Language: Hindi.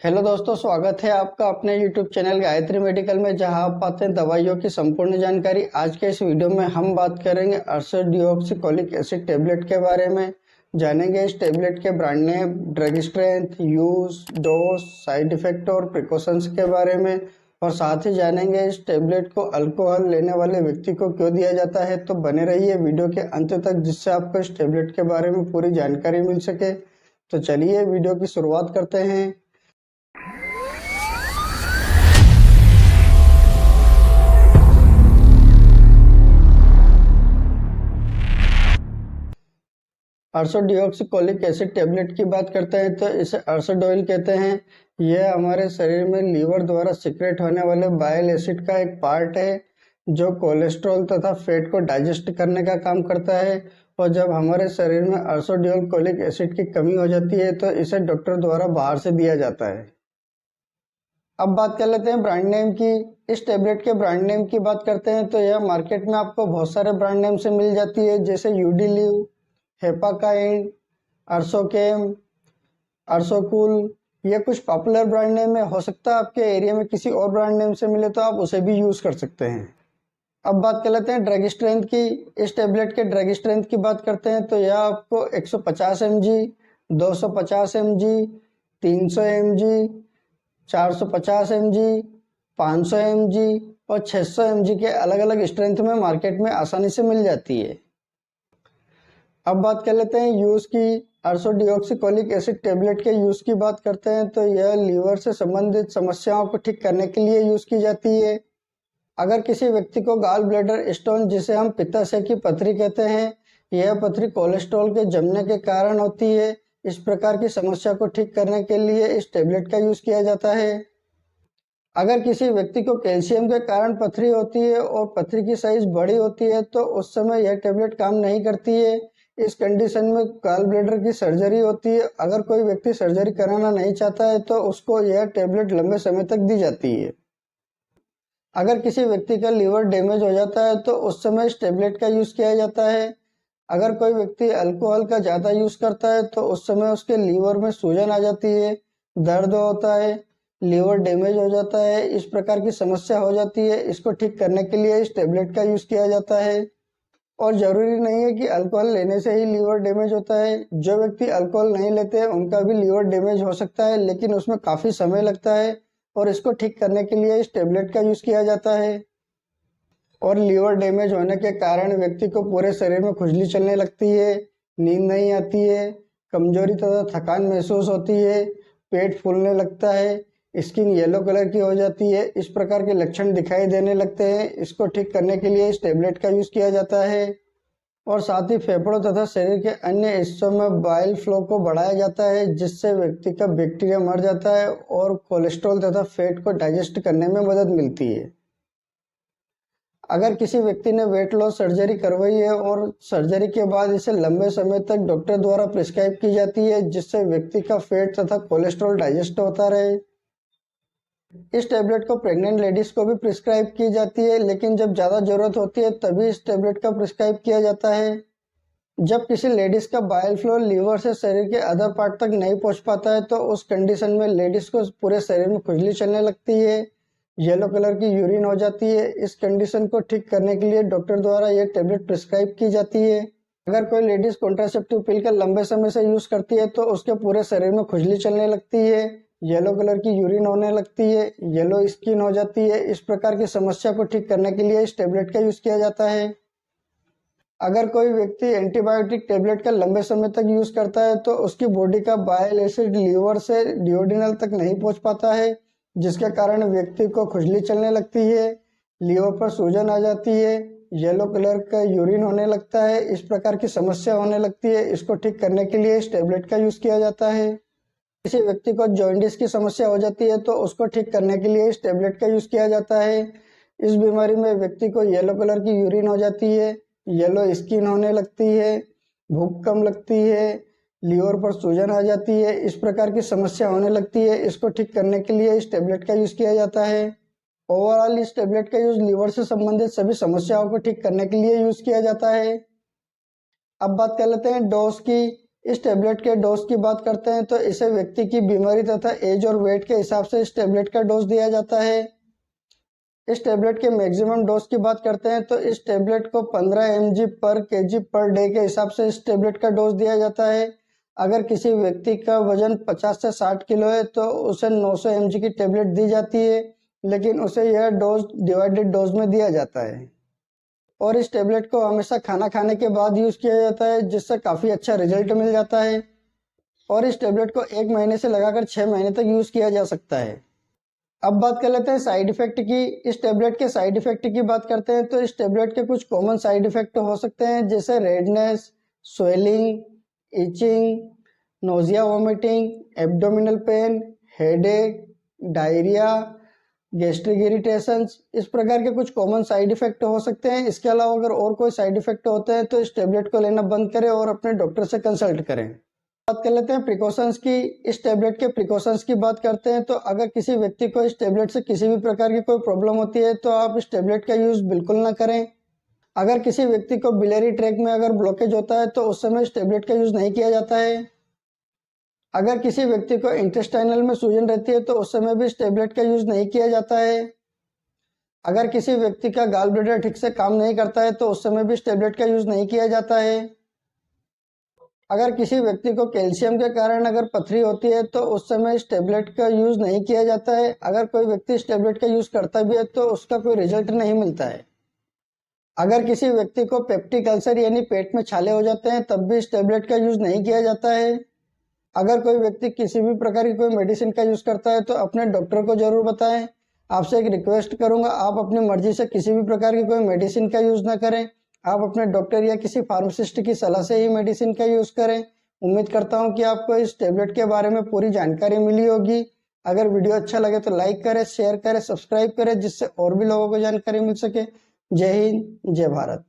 हेलो दोस्तों, स्वागत है आपका अपने YouTube चैनल गायत्री मेडिकल में, जहां आप पाते हैं दवाइयों की संपूर्ण जानकारी। आज के इस वीडियो में हम बात करेंगे अर्सोडिऑक्सीकोलिक एसिड टेबलेट के बारे में। जानेंगे इस टेबलेट के brand name, drug strength, use, dose, side effect और प्रिकॉशंस के बारे में। और साथ ही जानेंगे इस टेबलेट को अल्कोहल लेने वाले व्यक्ति को क्यों दिया जाता है। तो बने रहिए वीडियो के अंत तक, जिससे आपको इस टेबलेट के बारे में पूरी जानकारी मिल सके। तो चलिए वीडियो की शुरुआत करते हैं। अर्सोडिऑक्सीकोलिक एसिड टेबलेट की बात करते हैं तो इसे अर्सोडोइल कहते हैं। यह हमारे शरीर में लीवर द्वारा सिक्रेट होने वाले बाइल एसिड का एक पार्ट है, जो कोलेस्ट्रॉल तथा फैट को डाइजेस्ट करने का काम करता है। और जब हमारे शरीर में अर्सोडिऑक्सीकोलिक एसिड की कमी हो जाती है तो इसे डॉक्टर द्वारा बाहर से दिया जाता है। अब बात कर लेते हैं ब्रांड नेम की। इस टेबलेट के ब्रांड नेम की बात करते हैं तो यह मार्केट में आपको बहुत सारे ब्रांड नेम से मिल जाती है, जैसे यूडिलिव, हेपाकाइन, अर्सोकेम, अर्सोकूल। ये कुछ पॉपुलर ब्रांड नेम है। हो सकता है आपके एरिया में किसी और ब्रांड नेम से मिले तो आप उसे भी यूज कर सकते हैं। अब बात कर लेते हैं ड्रग स्ट्रेंथ की। इस टेबलेट के ड्रग स्ट्रेंथ की बात करते हैं तो यह आपको 150 mg, 250 mg, 300 mg, 450 mg, 500 mg और 600 mg के अलग अलग स्ट्रेंथ में मार्केट में आसानी से मिल जाती है। अब बात कर लेते हैं यूज की। अर्सोडिऑक्सीकोलिक एसिड टेबलेट के यूज की बात करते हैं तो यह लीवर से संबंधित समस्याओं को ठीक करने के लिए यूज की जाती है। अगर किसी व्यक्ति को गाल ब्लैडर स्टोन, जिसे हम पित्ताशय की पथरी कहते हैं, यह पथरी कोलेस्ट्रॉल के जमने के कारण होती है। इस प्रकार की समस्या को ठीक करने के लिए इस टेबलेट का यूज किया जाता है। अगर किसी व्यक्ति को कैल्शियम के कारण पथरी होती है और पथरी की साइज बड़ी होती है तो उस समय यह टेबलेट काम नहीं करती है। इस कंडीशन में गॉल ब्लैडर की सर्जरी होती है। अगर कोई व्यक्ति सर्जरी कराना नहीं चाहता है तो उसको यह टेबलेट लंबे समय तक दी जाती है। अगर किसी व्यक्ति का लीवर डैमेज हो जाता है तो उस समय इस टेबलेट का यूज किया जाता है। अगर कोई व्यक्ति अल्कोहल का ज़्यादा यूज करता है तो उस समय उसके लीवर में सूजन आ जाती है, दर्द होता है, लीवर डैमेज हो जाता है, इस प्रकार की समस्या हो जाती है। इसको ठीक करने के लिए इस टेबलेट का यूज किया जाता है। और जरूरी नहीं है कि अल्कोहल लेने से ही लीवर डैमेज होता है। जो व्यक्ति अल्कोहल नहीं लेते हैं उनका भी लीवर डैमेज हो सकता है, लेकिन उसमें काफ़ी समय लगता है और इसको ठीक करने के लिए इस टेबलेट का यूज किया जाता है। और लीवर डैमेज होने के कारण व्यक्ति को पूरे शरीर में खुजली चलने लगती है, नींद नहीं आती है, कमजोरी तथा थकान महसूस होती है, पेट फूलने लगता है, स्किन येलो कलर की हो जाती है। इस प्रकार के लक्षण दिखाई देने लगते हैं। इसको ठीक करने के लिए इस टेबलेट का यूज किया जाता है। और साथ ही फेफड़ों तथा शरीर के अन्य हिस्सों में बाइल फ्लो को बढ़ाया जाता है, जिससे व्यक्ति का बैक्टीरिया मर जाता है और कोलेस्ट्रॉल तथा फैट को डाइजेस्ट करने में मदद मिलती है। अगर किसी व्यक्ति ने वेट लॉस सर्जरी करवाई है और सर्जरी के बाद इसे लंबे समय तक डॉक्टर द्वारा प्रिस्क्राइब की जाती है, जिससे व्यक्ति का फैट तथा कोलेस्ट्रॉल डाइजेस्ट होता रहे। इस टेबलेट को प्रेग्नेंट लेडीज को भी प्रिस्क्राइब की जाती है, लेकिन जब ज़्यादा ज़रूरत होती है तभी इस टेबलेट का प्रिस्क्राइब किया जाता है। जब किसी लेडीज का बाइल फ्लो लीवर से शरीर के अदर पार्ट तक नहीं पहुंच पाता है तो उस कंडीशन में लेडीज को पूरे शरीर में खुजली चलने लगती है, येलो कलर की यूरिन हो जाती है। इस कंडीशन को ठीक करने के लिए डॉक्टर द्वारा यह टेबलेट प्रिस्क्राइब की जाती है। अगर कोई लेडीज कॉन्ट्रासेप्टिव पिल का लंबे समय से यूज करती है तो उसके पूरे शरीर में खुजली चलने लगती है, येलो कलर की यूरिन होने लगती है, येलो स्किन हो जाती है। इस प्रकार की समस्या को ठीक करने के लिए इस टेबलेट का यूज किया जाता है। अगर कोई व्यक्ति एंटीबायोटिक टेबलेट का लंबे समय तक यूज करता है तो उसकी बॉडी का बाइल एसिड लीवर से डिओडिनल तक नहीं पहुंच पाता है, जिसके कारण व्यक्ति को खुजली चलने लगती है, लीवर पर सूजन आ जाती है, येलो कलर का यूरिन होने लगता है। इस प्रकार की समस्या होने लगती है। इसको ठीक करने के लिए इस टेबलेट का यूज किया जाता है। किसी व्यक्ति को जॉन्डिस की समस्या हो जाती है तो उसको ठीक करने के लिए इस टेबलेट का यूज किया जाता है। इस बीमारी में व्यक्ति को येलो कलर की यूरिन हो जाती है, येलो स्किन होने लगती है, भूख कम लगती है, लीवर पर सूजन आ जाती है। इस प्रकार की समस्या होने लगती है। इसको ठीक करने के लिए इस टेबलेट का यूज किया जाता है। ओवरऑल इस टेबलेट का यूज लीवर से संबंधित सभी समस्याओं को ठीक करने के लिए यूज किया जाता है। अब बात कर लेते हैं डोज की। इस टेबलेट के डोज की बात करते हैं तो इसे व्यक्ति की बीमारी तथा एज और वेट के हिसाब से इस टेबलेट का डोज दिया जाता है। इस टेबलेट के मैक्सिमम डोज की बात करते हैं तो इस टेबलेट को 15 mg पर kg पर डे के हिसाब से इस टेबलेट का डोज दिया जाता है। अगर किसी व्यक्ति का वजन 50 से 60 किलो है तो उसे 900 mg की टेबलेट दी जाती है, लेकिन उसे यह डोज डिवाइडेड डोज में दिया जाता है। और इस टेबलेट को हमेशा खाना खाने के बाद यूज़ किया जाता है, जिससे काफ़ी अच्छा रिजल्ट मिल जाता है। और इस टेबलेट को 1 महीने से लगाकर 6 महीने तक यूज़ किया जा सकता है। अब बात कर लेते हैं साइड इफ़ेक्ट की। इस टेबलेट के साइड इफ़ेक्ट की बात करते हैं तो इस टेबलेट के कुछ कॉमन साइड इफ़ेक्ट हो सकते हैं, जैसे redness, swelling, itching, nausea, vomiting, abdominal pain, headache, diarrhoea, gastric irritations. इस प्रकार के कुछ कॉमन साइड इफ़ेक्ट हो सकते हैं। इसके अलावा अगर और कोई साइड इफ़ेक्ट होते हैं तो इस टेबलेट को लेना बंद करें और अपने डॉक्टर से कंसल्ट करें। बात कर लेते हैं प्रिकॉशंस की। इस टेबलेट के प्रिकॉशंस की बात करते हैं तो अगर किसी व्यक्ति को इस टेबलेट से किसी भी प्रकार की कोई प्रॉब्लम होती है तो आप इस टेबलेट का यूज़ बिल्कुल ना करें। अगर किसी व्यक्ति को बिलियरी ट्रैक में अगर ब्लॉकेज होता है तो उस समय इस टेबलेट का यूज़ नहीं किया जाता है। अगर किसी व्यक्ति को इंटेस्टाइनल में सूजन रहती है तो उस समय भी इस टेबलेट का यूज़ नहीं किया जाता है। अगर किसी व्यक्ति का गाल ब्लैडर ठीक से काम नहीं करता है तो उस समय भी इस टेबलेट का यूज़ नहीं किया जाता है। अगर किसी व्यक्ति को कैल्शियम के कारण अगर पथरी होती है तो उस समय इस टेबलेट का यूज़ नहीं किया जाता है। अगर कोई व्यक्ति इस टेबलेट का यूज़ करता भी है तो उसका कोई रिजल्ट नहीं मिलता है। अगर किसी व्यक्ति को पेप्टिक अल्सर यानी पेट में छाले हो जाते हैं तब भी इस टेबलेट का यूज़ नहीं किया जाता है। अगर कोई व्यक्ति किसी भी प्रकार की कोई मेडिसिन का यूज़ करता है तो अपने डॉक्टर को ज़रूर बताएं। आपसे एक रिक्वेस्ट करूंगा, आप अपनी मर्जी से किसी भी प्रकार की कोई मेडिसिन का यूज़ ना करें। आप अपने डॉक्टर या किसी फार्मासिस्ट की सलाह से ही मेडिसिन का यूज़ करें। उम्मीद करता हूं कि आपको इस टेबलेट के बारे में पूरी जानकारी मिली होगी। अगर वीडियो अच्छा लगे तो लाइक करें, शेयर करें, सब्सक्राइब करें, जिससे और भी लोगों को जानकारी मिल सके। जय हिंद, जय भारत।